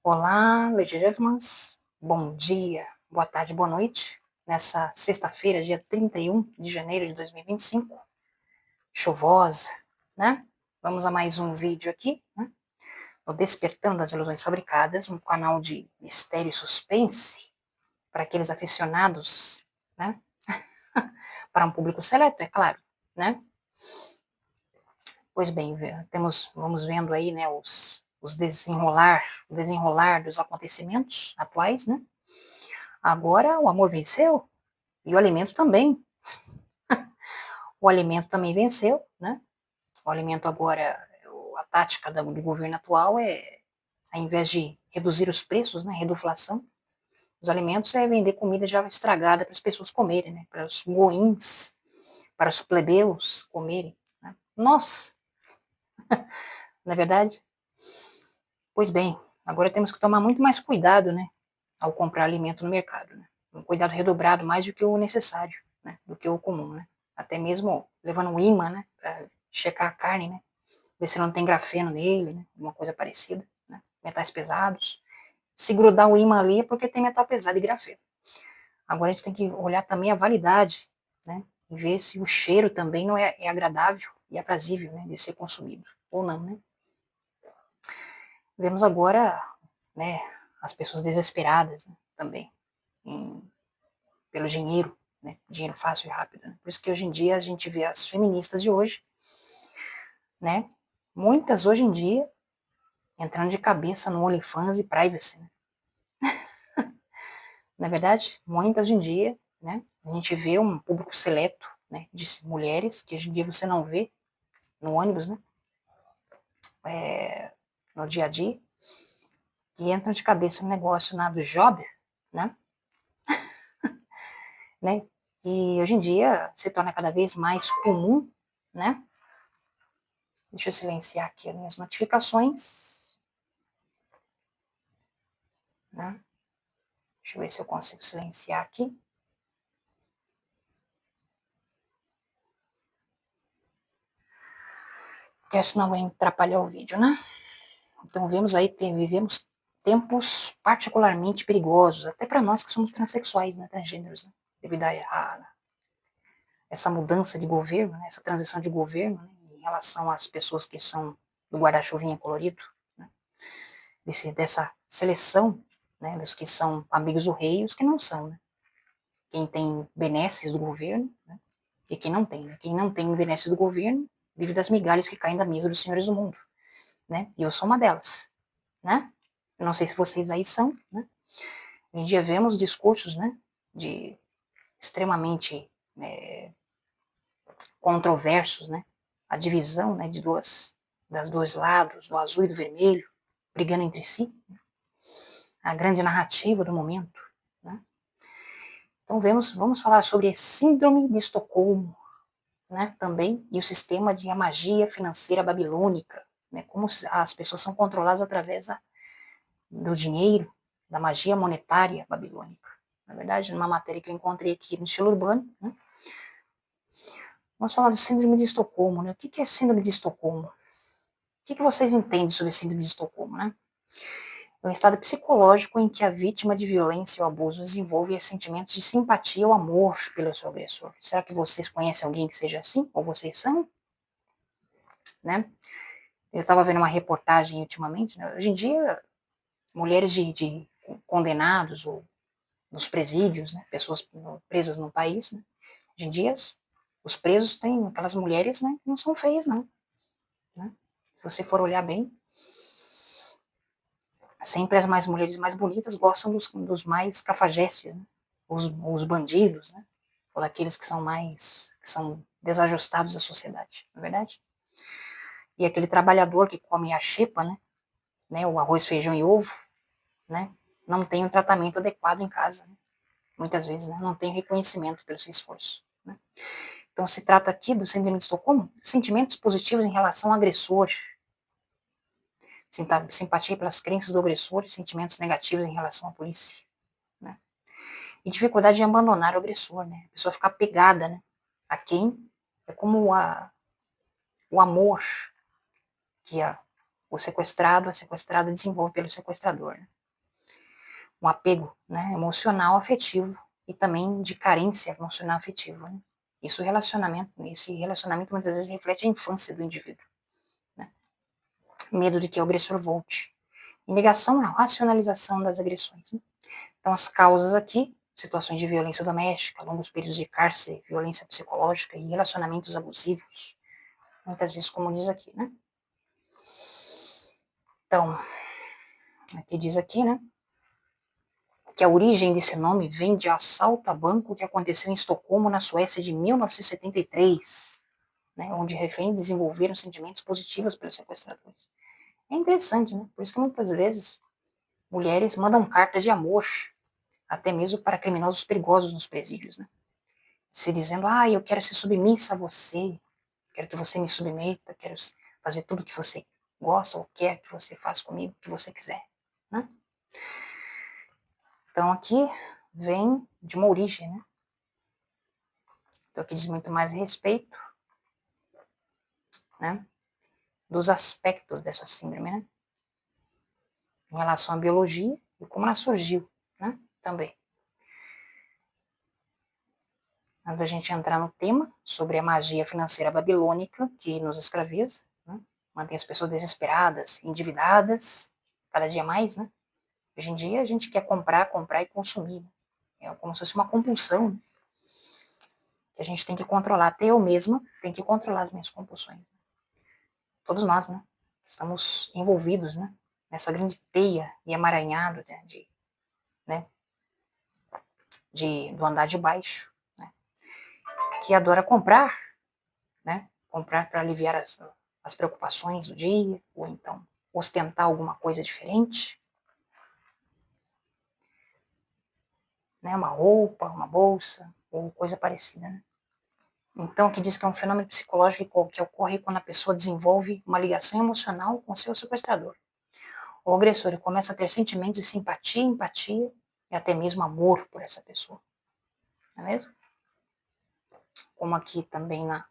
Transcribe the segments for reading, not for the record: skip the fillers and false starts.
Olá, ladies and gentlemen, bom dia, boa tarde, boa noite, nessa sexta-feira, dia 31 de janeiro de 2025, chuvosa, né? Vamos a mais um vídeo aqui, né? O Despertando das Ilusões Fabricadas, um canal de mistério e suspense para aqueles aficionados, né? Para um público seleto, é claro, né? Pois bem, vamos vendo aí, né, o desenrolar dos acontecimentos atuais, né? Agora o amor venceu e o alimento também. O alimento também venceu, né? O alimento agora, a tática do governo atual é, ao invés de reduzir os preços, né, reduflação, os alimentos é vender comida já estragada para as pessoas comerem, né? Para os goins, para os plebeus comerem. Né? Nossa, não é verdade? Pois bem, agora temos que tomar muito mais cuidado, né, ao comprar alimento no mercado, né? Um cuidado redobrado mais do que o necessário, né, do que o comum, né? Até mesmo levando um imã, né, para checar a carne, né, ver se não tem grafeno nele, né, alguma coisa parecida, né, metais pesados. Se grudar o imã ali é porque tem metal pesado e grafeno. Agora a gente tem que olhar também a validade, né, e ver se o cheiro também não é agradável e aprazível, né, de ser consumido, ou não, né. Vemos agora, né, as pessoas desesperadas, né, também, pelo dinheiro, né, dinheiro fácil e rápido. Né? Por isso que hoje em dia a gente vê as feministas de hoje, né, muitas hoje em dia entrando de cabeça no OnlyFans e Privacy. Né? Na verdade, muitas hoje em dia, né, a gente vê um público seleto, né, de mulheres que hoje em dia você não vê no ônibus, né, no dia a dia, que entram de cabeça no negócio do job, né, né, e hoje em dia se torna cada vez mais comum, né. Deixa eu silenciar aqui as minhas notificações, né. Deixa eu ver se eu consigo silenciar aqui. Porque senão vai atrapalhar o vídeo, né. Então vivemos tempos particularmente perigosos, até para nós que somos transexuais, né, transgêneros, né, devido a essa mudança de governo, né, essa transição de governo, né, em relação às pessoas que são do guarda-chuvinha colorido, né, dessa seleção, né, dos que são amigos do rei e os que não são, né. Quem tem benesses do governo, né, e quem não tem. Né. Quem não tem benesses do governo vive das migalhas que caem da mesa dos senhores do mundo, né, e eu sou uma delas, né. Eu não sei se vocês aí são, né. Hoje em dia vemos discursos, né, de extremamente controversos, né, a divisão, né, de duas dos dois lados, do azul e do vermelho, brigando entre si, a grande narrativa do momento, né? Então vamos falar sobre a síndrome de Estocolmo, né, também, e o sistema de a magia financeira babilônica, né, como as pessoas são controladas através do dinheiro, da magia monetária babilônica. Na verdade, numa matéria que eu encontrei aqui no estilo urbano, né, vamos falar do síndrome de Estocolmo, né? O que é síndrome de Estocolmo? O que vocês entendem sobre a síndrome de Estocolmo, né? É um estado psicológico em que a vítima de violência ou abuso desenvolve sentimentos de simpatia ou amor pelo seu agressor. Será que vocês conhecem alguém que seja assim? Ou vocês são? Né? Eu estava vendo uma reportagem ultimamente, né? Hoje em dia, mulheres de condenados ou nos presídios, né? Pessoas presas no país, né? Hoje em dia, os presos têm aquelas mulheres, né? Que não são feias, não. Né? Se você for olhar bem, sempre as mulheres mais bonitas gostam dos mais cafajestes, né? Os bandidos, né? Ou aqueles que são desajustados da sociedade, não é verdade? E aquele trabalhador que come a xepa, né? O arroz, feijão e ovo, né? Não tem um tratamento adequado em casa, né? Muitas vezes, né? Não tem reconhecimento pelo seu esforço, né? Então se trata aqui do síndrome de Estocolmo, sentimentos positivos em relação ao agressor, simpatia pelas crenças do agressor e sentimentos negativos em relação à polícia, né? E dificuldade de abandonar o agressor, né? A pessoa ficar pegada, né? A quem é como o amor que o sequestrado, a sequestrada desenvolve pelo sequestrador, né? Um apego, né, emocional, afetivo e também de carência emocional afetiva, né? Esse relacionamento muitas vezes reflete a infância do indivíduo, né? Medo de que o agressor volte. E negação é a racionalização das agressões, né? Então as causas aqui, situações de violência doméstica, longos períodos de cárcere, violência psicológica e relacionamentos abusivos, muitas vezes como diz aqui, né? Então, aqui diz aqui, né, que a origem desse nome vem de assalto a banco que aconteceu em Estocolmo, na Suécia, de 1973, né, onde reféns desenvolveram sentimentos positivos pelos sequestradores. É interessante, né? Por isso que muitas vezes mulheres mandam cartas de amor, até mesmo para criminosos perigosos nos presídios, né? Se dizendo, eu quero ser submissa a você, quero que você me submeta, quero fazer tudo que você gosta ou quer que você faça comigo, o que você quiser, né? Então aqui vem de uma origem, né? Então aqui diz muito mais a respeito, né, dos aspectos dessa síndrome, né? Em relação à biologia e como ela surgiu, né? Também. Antes da gente entrar no tema sobre a magia financeira babilônica que nos escraviza, né? Mantém as pessoas desesperadas, endividadas, cada dia mais, né? Hoje em dia a gente quer comprar e consumir, né? É como se fosse uma compulsão, né, que a gente tem que controlar. Até eu mesma tenho que controlar as minhas compulsões. Todos nós, né? Estamos envolvidos, né? Nessa grande teia e emaranhado, né? Do andar de baixo, né? Que adora comprar, né? Comprar para aliviar as preocupações do dia, ou então ostentar alguma coisa diferente, né? Uma roupa, uma bolsa, ou coisa parecida, né? Então, aqui diz que é um fenômeno psicológico que ocorre quando a pessoa desenvolve uma ligação emocional com seu sequestrador. O agressor começa a ter sentimentos de simpatia, empatia e até mesmo amor por essa pessoa. Não é mesmo? Como aqui também na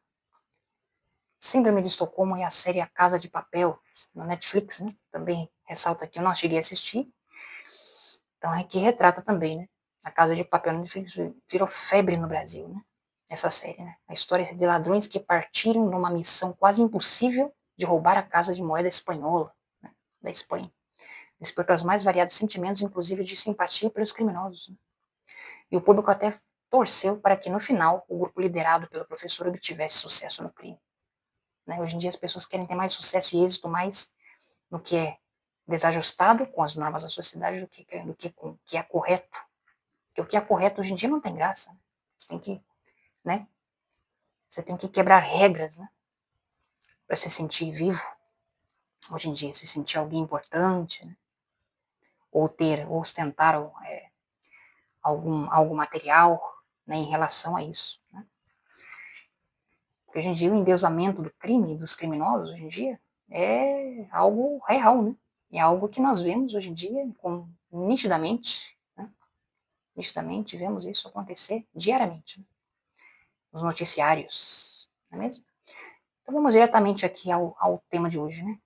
Síndrome de Estocolmo e a série A Casa de Papel, no Netflix, né? Também ressalta aqui, eu não cheguei a assistir. Então aqui retrata também, né? A Casa de Papel no Netflix virou febre no Brasil, né? Essa série, né? A história de ladrões que partiram numa missão quase impossível de roubar a casa de moeda espanhola, né? Da Espanha. Despertou os mais variados sentimentos, inclusive de simpatia pelos criminosos, né? E o público até torceu para que no final o grupo liderado pelo professor obtivesse sucesso no crime. Né? Hoje em dia as pessoas querem ter mais sucesso e êxito mais no que é desajustado com as normas da sociedade do que com o que é correto. Porque o que é correto hoje em dia não tem graça. Né? Você tem que, né? Você tem que quebrar regras, né? Para se sentir vivo. hoje em dia, se sentir alguém importante, né? Ou ostentar algo material, né, em relação a isso. Né? Porque hoje em dia o endeusamento do crime e dos criminosos, hoje em dia, é algo real, né? É algo que nós vemos hoje em dia nitidamente, né? Nitidamente vemos isso acontecer diariamente, né? Nos noticiários, não é mesmo? Então vamos diretamente aqui ao tema de hoje, né?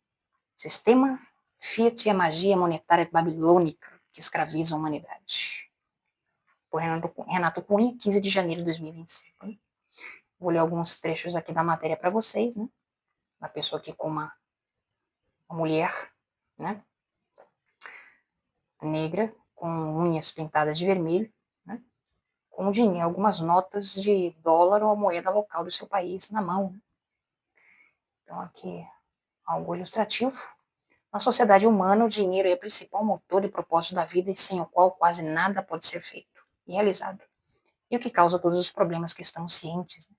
Sistema Fiat e a magia monetária babilônica que escraviza a humanidade. Por Renato Cunha, 15 de janeiro de 2025. Né? Vou ler alguns trechos aqui da matéria para vocês, né? Uma pessoa aqui com uma mulher, né? Negra, com unhas pintadas de vermelho, né? Com dinheiro, algumas notas de dólar ou moeda local do seu país na mão. Né? Então aqui, algo ilustrativo. Na sociedade humana, o dinheiro é o principal motor e propósito da vida e sem o qual quase nada pode ser feito e realizado. E o que causa todos os problemas que estamos cientes. Né?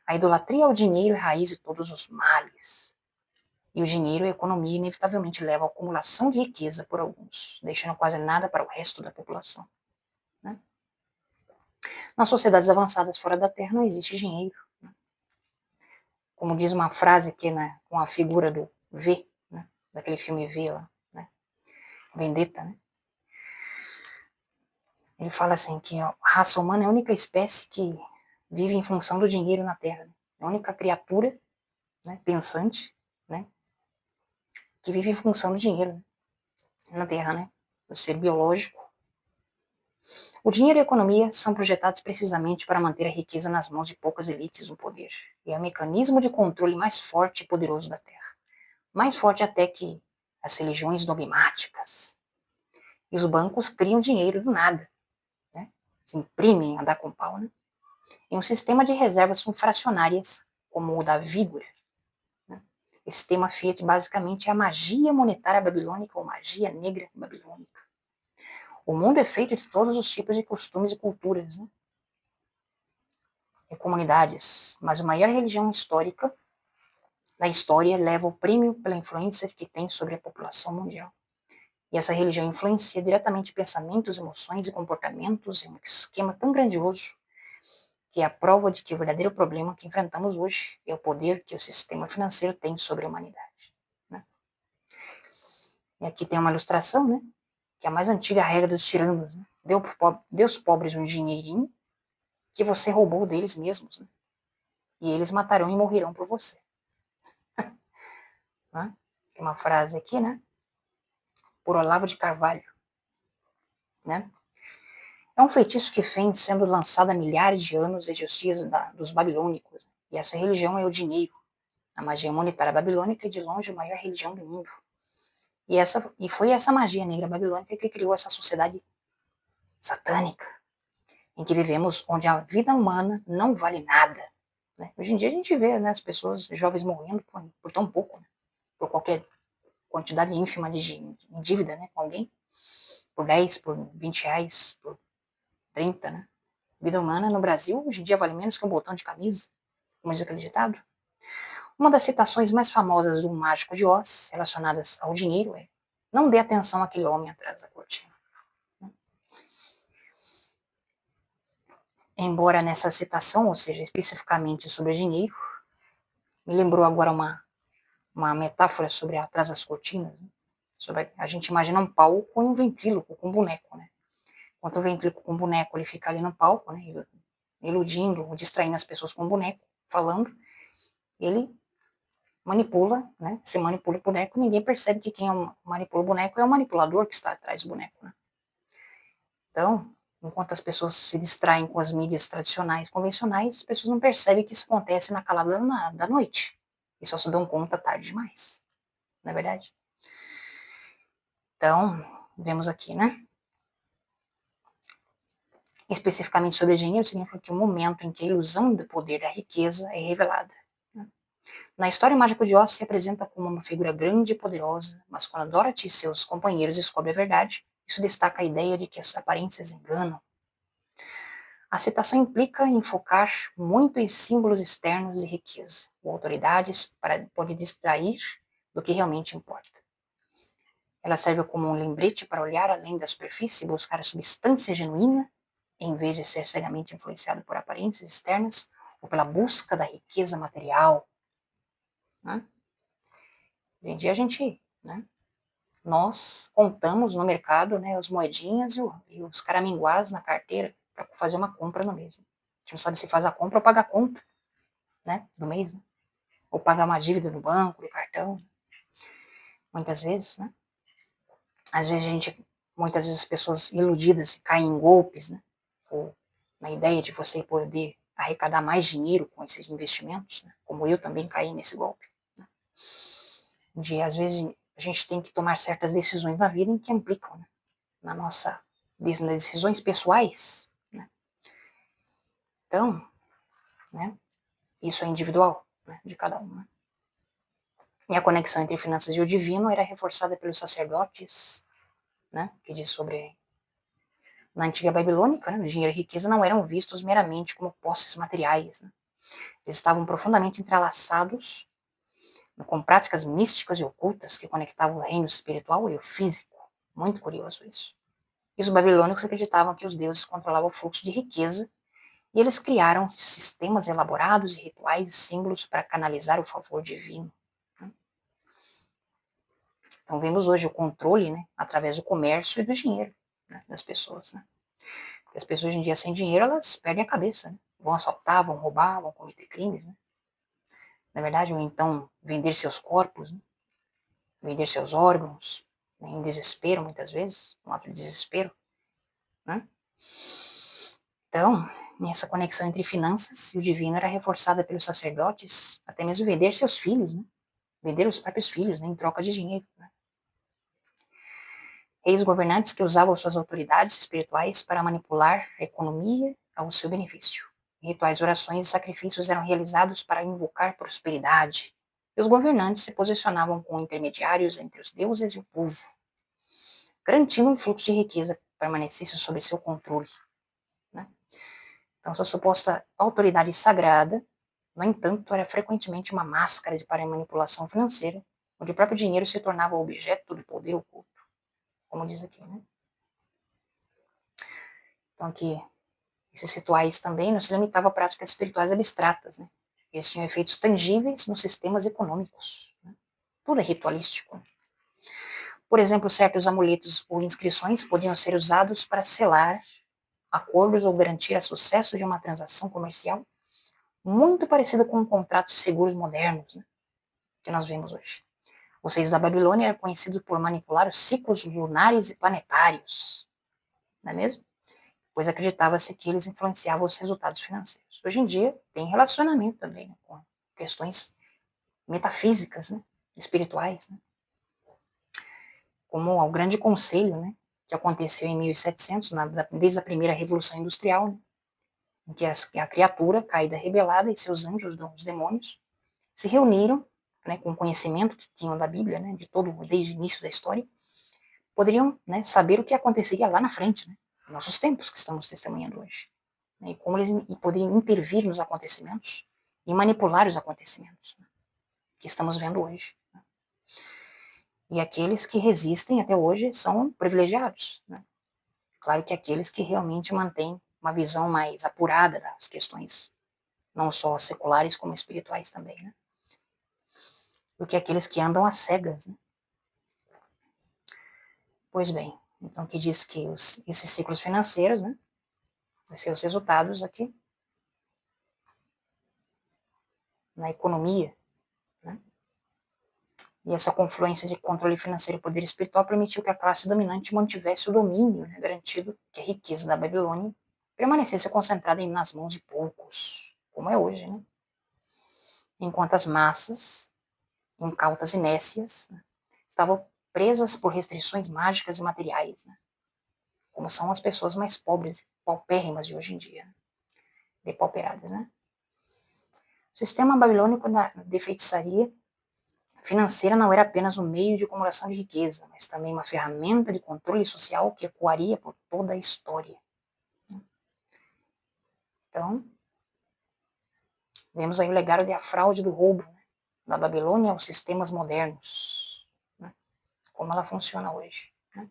A idolatria ao dinheiro é a raiz de todos os males. E o dinheiro e a economia inevitavelmente levam à acumulação de riqueza por alguns, deixando quase nada para o resto da população. Né? Nas sociedades avançadas fora da Terra não existe dinheiro. Né? Como diz uma frase aqui, né, com a figura do V, né, daquele filme V lá, né, Vendetta, né? Ele fala assim que a raça humana é a única espécie que vive em função do dinheiro na Terra. Né? É a única criatura, né, pensante, né, que vive em função do dinheiro, né, na Terra, né? O ser biológico. O dinheiro e a economia são projetados precisamente para manter a riqueza nas mãos de poucas elites no poder. E é o mecanismo de controle mais forte e poderoso da Terra. Mais forte até que as religiões dogmáticas. E os bancos criam dinheiro do nada. Né? Se imprimem a dar com pau, né? Em um sistema de reservas fracionárias, como o da Vigor. Né? Esse sistema Fiat basicamente é a magia monetária babilônica ou magia negra babilônica. O mundo é feito de todos os tipos de costumes e culturas, né? E comunidades, mas a maior religião histórica da história leva o prêmio pela influência que tem sobre a população mundial. E essa religião influencia diretamente pensamentos, emoções e comportamentos em um esquema tão grandioso que é a prova de que o verdadeiro problema que enfrentamos hoje é o poder que o sistema financeiro tem sobre a humanidade. Né? E aqui tem uma ilustração, né? Que é a mais antiga regra dos tiranos. Né? Dê aos pobres um dinheirinho que você roubou deles mesmos. Né? E eles matarão e morrerão por você. Né? Tem uma frase aqui, né? Por Olavo de Carvalho. Né? É um feitiço que vem sendo lançado há milhares de anos desde os dias dos babilônicos. E essa religião é o dinheiro. A magia monetária babilônica é de longe a maior religião do mundo. E foi essa magia negra babilônica que criou essa sociedade satânica, em que vivemos, onde a vida humana não vale nada. Né? Hoje em dia a gente vê, né, as pessoas, jovens morrendo por tão pouco, né? Por qualquer quantidade ínfima de dívida, né, com alguém, por 10, por 20 reais, por 30, né? Vida humana no Brasil, hoje em dia, vale menos que um botão de camisa, como diz aquele ditado. Uma das citações mais famosas do Mágico de Oz, relacionadas ao dinheiro, é: não dê atenção àquele homem atrás da cortina. Embora nessa citação, ou seja, especificamente sobre dinheiro, me lembrou agora uma metáfora sobre atrás das cortinas. Né? Sobre a gente imagina um palco e um ventríloco com um boneco, né? Enquanto o ventríloco com o boneco ele fica ali no palco, né? Iludindo, distraindo as pessoas com o boneco, falando, ele manipula, né? Se manipula o boneco, ninguém percebe que quem manipula o boneco é o manipulador que está atrás do boneco, né? Então, enquanto as pessoas se distraem com as mídias tradicionais, convencionais, as pessoas não percebem que isso acontece na calada da noite. E só se dão conta tarde demais. Não é verdade? Então, vemos aqui, né? Especificamente sobre dinheiro, significa que o momento em que a ilusão do poder da riqueza é revelada. Na história, o Mágico de Oz se apresenta como uma figura grande e poderosa, mas quando Dorothy e seus companheiros descobrem a verdade, isso destaca a ideia de que as aparências enganam. A citação implica em focar muito em símbolos externos de riqueza ou autoridades para poder distrair do que realmente importa. Ela serve como um lembrete para olhar além da superfície e buscar a substância genuína, em vez de ser cegamente influenciado por aparências externas ou pela busca da riqueza material. Né? Hoje em dia nós contamos no mercado, né, as moedinhas e os caraminguás na carteira para fazer uma compra no mês. A gente não sabe se faz a compra ou paga a conta, né, do mês, né? Ou pagar uma dívida no banco, no cartão. Muitas vezes, né? Às vezes muitas vezes as pessoas iludidas caem em golpes, né? Ou na ideia de você poder arrecadar mais dinheiro com esses investimentos, né? Como eu também caí nesse golpe. Né? Às vezes, a gente tem que tomar certas decisões na vida em que implicam, né? Nas decisões pessoais, né? Então, né? Isso é individual, né? De cada um. Né? E a conexão entre finanças e o divino era reforçada pelos sacerdotes, né? Que diz sobre na antiga babilônica, né? O dinheiro e a riqueza não eram vistos meramente como posses materiais, né? Eles estavam profundamente entrelaçados com práticas místicas e ocultas que conectavam o reino espiritual e o físico. Muito curioso isso. E os babilônicos acreditavam que os deuses controlavam o fluxo de riqueza e eles criaram sistemas elaborados e rituais e símbolos para canalizar o favor divino. Então vemos hoje o controle, né, através do comércio e do dinheiro, né, das pessoas. Né? Porque as pessoas hoje em dia sem dinheiro elas perdem a cabeça. Né? Vão assaltar, vão roubar, vão cometer crimes. Né? Na verdade, ou então vender seus corpos, né? Vender seus órgãos, né? Em desespero muitas vezes, um ato de desespero. Né? Então, essa conexão entre finanças e o divino era reforçada pelos sacerdotes, até mesmo vender seus filhos, né? Vender os próprios filhos, né? Em troca de dinheiro. Né? Reis governantes que usavam suas autoridades espirituais para manipular a economia ao seu benefício. Rituais, orações e sacrifícios eram realizados para invocar prosperidade. E os governantes se posicionavam como intermediários entre os deuses e o povo, garantindo um fluxo de riqueza que permanecesse sob seu controle. Né? Então, essa suposta autoridade sagrada, no entanto, era frequentemente uma máscara para manipulação financeira, onde o próprio dinheiro se tornava objeto do poder oculto, como diz aqui. Né? Então, aqui, esses rituais também não se limitavam a práticas espirituais abstratas. Né? Eles tinham efeitos tangíveis nos sistemas econômicos. Né? Tudo é ritualístico. Por exemplo, certos amuletos ou inscrições podiam ser usados para selar acordos ou garantir o sucesso de uma transação comercial, muito parecida com contratos seguros modernos, né, que nós vemos hoje. Os reis da Babilônia eram conhecidos por manipular os ciclos lunares e planetários, não é mesmo? Pois acreditava-se que eles influenciavam os resultados financeiros. Hoje em dia, tem relacionamento também, né, com questões metafísicas, né, espirituais, né, como o Grande Conselho, né, que aconteceu em 1700, desde a primeira Revolução Industrial, né, em que a criatura caída rebelada e seus anjos, os demônios, se reuniram, né, com o conhecimento que tinham da Bíblia, né, de todo, desde o início da história, poderiam, né, saber o que aconteceria lá na frente, né, nos nossos tempos que estamos testemunhando hoje, né, e como eles poderiam intervir nos acontecimentos e manipular os acontecimentos, né, que estamos vendo hoje. Né. E aqueles que resistem até hoje são privilegiados, né. Claro que aqueles que realmente mantêm uma visão mais apurada das questões, não só seculares como espirituais também, né? Do que aqueles que andam às cegas, né? Pois bem, então que diz que esses ciclos financeiros, né? Seus resultados aqui na economia, né? E essa confluência de controle financeiro e poder espiritual permitiu que a classe dominante mantivesse o domínio, né, garantido que a riqueza da Babilônia permanecesse concentrada nas mãos de poucos, como é hoje, né? Enquanto as massas, incautas e nécias, né, estavam presas por restrições mágicas e materiais, né? Como são as pessoas mais pobres e paupérrimas de hoje em dia, né? Depauperadas, né? O sistema babilônico de feitiçaria financeira não era apenas um meio de acumulação de riqueza, mas também uma ferramenta de controle social que ecoaria por toda a história. Então, vemos aí o legado da fraude do roubo, né? da Babilônia aos sistemas modernos, né? Como ela funciona hoje. Né?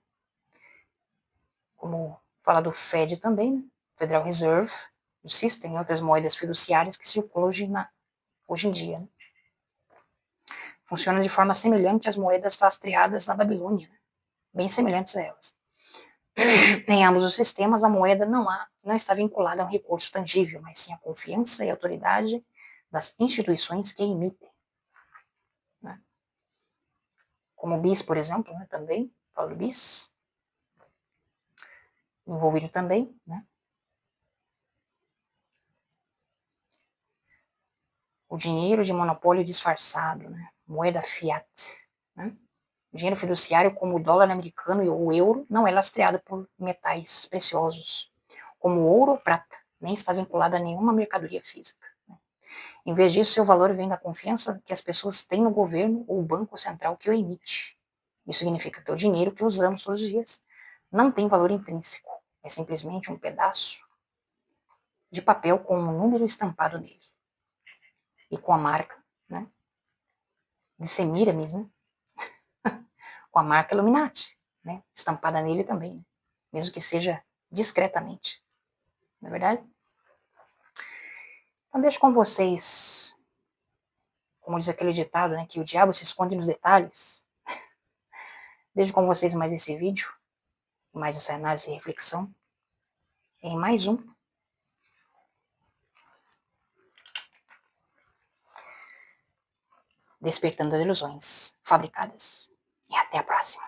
Como fala do Fed também, né? Federal Reserve, o System e outras moedas fiduciárias que circulam hoje em dia. Né? Funciona de forma semelhante às moedas lastreadas na Babilônia, né? Bem semelhantes a elas. Em ambos os sistemas, a moeda não está vinculada a um recurso tangível, mas sim à confiança e autoridade das instituições que emitem. Né? Como o BIS, por exemplo, né, também, falo do BIS, envolvido também, né? O dinheiro de monopólio disfarçado, né? Moeda fiat. Né? O dinheiro fiduciário, como o dólar americano e o euro, não é lastreado por metais preciosos, como o ouro ou prata, nem está vinculado a nenhuma mercadoria física. Né? Em vez disso, seu valor vem da confiança que as pessoas têm no governo ou banco central que o emite. Isso significa que o dinheiro que usamos todos os dias não tem valor intrínseco, é simplesmente um pedaço de papel com um número estampado nele. E com a marca, né, de Semiramis, né, com a marca Illuminati, né, estampada nele também, né, mesmo que seja discretamente. Não é verdade? Então deixo com vocês, como diz aquele ditado, né, que o diabo se esconde nos detalhes. Deixo com vocês mais esse vídeo, mais essa análise e reflexão, em mais um Despertando as Ilusões Fabricadas. E até a próxima.